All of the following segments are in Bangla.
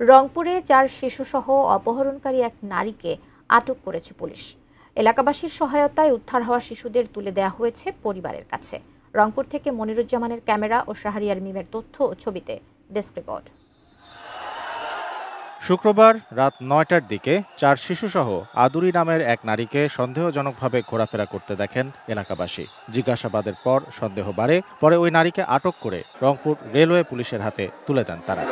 রংপুরে 4 শিশুসহ অপহরণকারী এক নারীকে আটক করেছে পুলিশ। এলাকাবাসীর সহায়তায় উদ্ধার হওয়া শিশুদের তুলে দেওয়া হয়েছে পরিবারের কাছে। রংপুর থেকে মনিরুজ্জামানের ক্যামেরা ও শাহরিয়ার মিমের তথ্য ও ছবিতে ডেস্ক রিপোর্ট। শুক্রবার রাত ৯টার দিকে 4 শিশুসহ আদুরি নামের এক নারীকে সন্দেহজনকভাবে ঘোরাফেরা করতে দেখেন এলাকাবাসী। জিজ্ঞাসাবাদের পর সন্দেহ বাড়ে। পরে ওই নারীকে আটক করে রংপুর রেলওয়ে পুলিশের হাতে তুলে দেন তারা।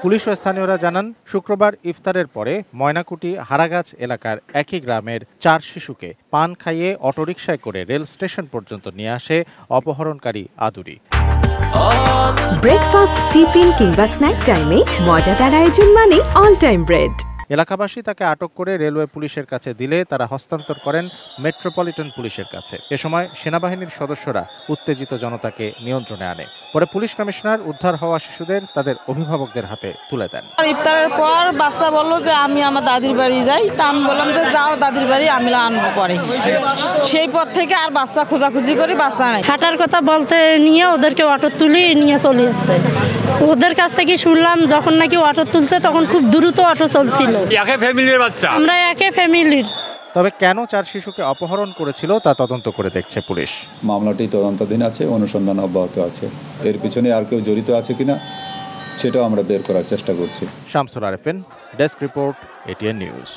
পুলিশ ও স্থানীয়রা জানান, শুক্রবার ইফতারের পরে ময়নাকুটি হারাগাছ এলাকার একই গ্রামের 4 শিশুকে পান খাইয়ে অটোরিকশায় করে রেল স্টেশন পর্যন্ত নিয়ে আসে অপহরণকারী আদুরি। ব্রেকফাস্ট, টিফিন কিংবা স্ন্যাক টাইমে মজাদার আয়োজন মানে অল টাইম ব্রেড। এলাকাবাসী তাকে আটক করে রেলওয়ে পুলিশের কাছে দিলে তারা হস্তান্তর করেন মেট্রোপলিটন পুলিশের কাছে। এ সময় সেনাবাহিনীর সদস্যরা উত্তেজিত জনতাকে নিয়ন্ত্রণে আনে। পরে পুলিশ কমিশনার উদ্ধার হওয়া শিশুদের তাদের অভিভাবকদের হাতে তুলে দেন। ইফতারের পর বাচ্চা বললো যে আমি আমার দাদির বাড়ি যাই, তা আমি বললাম যে যাও দাদির বাড়ি, আমি আনবো পরে। সেই পর থেকে আর বাচ্চা খোঁজাখুঁজি করি, বাচ্চা নাই। হাঁটার কথা বলতে নিয়ে ওদেরকে অটো তুলে নিয়ে চলে আসছে। ওদের কাছ থেকে শুনলাম যখন নাকি অটো তুলছে তখন খুব দ্রুত অটো চলছিল। আমরা একে ফ্যামিলির। তবে কেন 4 শিশুকে অপহরণ করেছিল তা তদন্ত করে দেখছে পুলিশ। মামলাটি তদন্তাধীন আছে, অনুসন্ধান অব্যাহত আছে। এর পিছনে আর কেউ জড়িত আছে কিনা সেটাও আমরা বের করার চেষ্টা করছি। Shamsul Arefin, desk report, ATN news.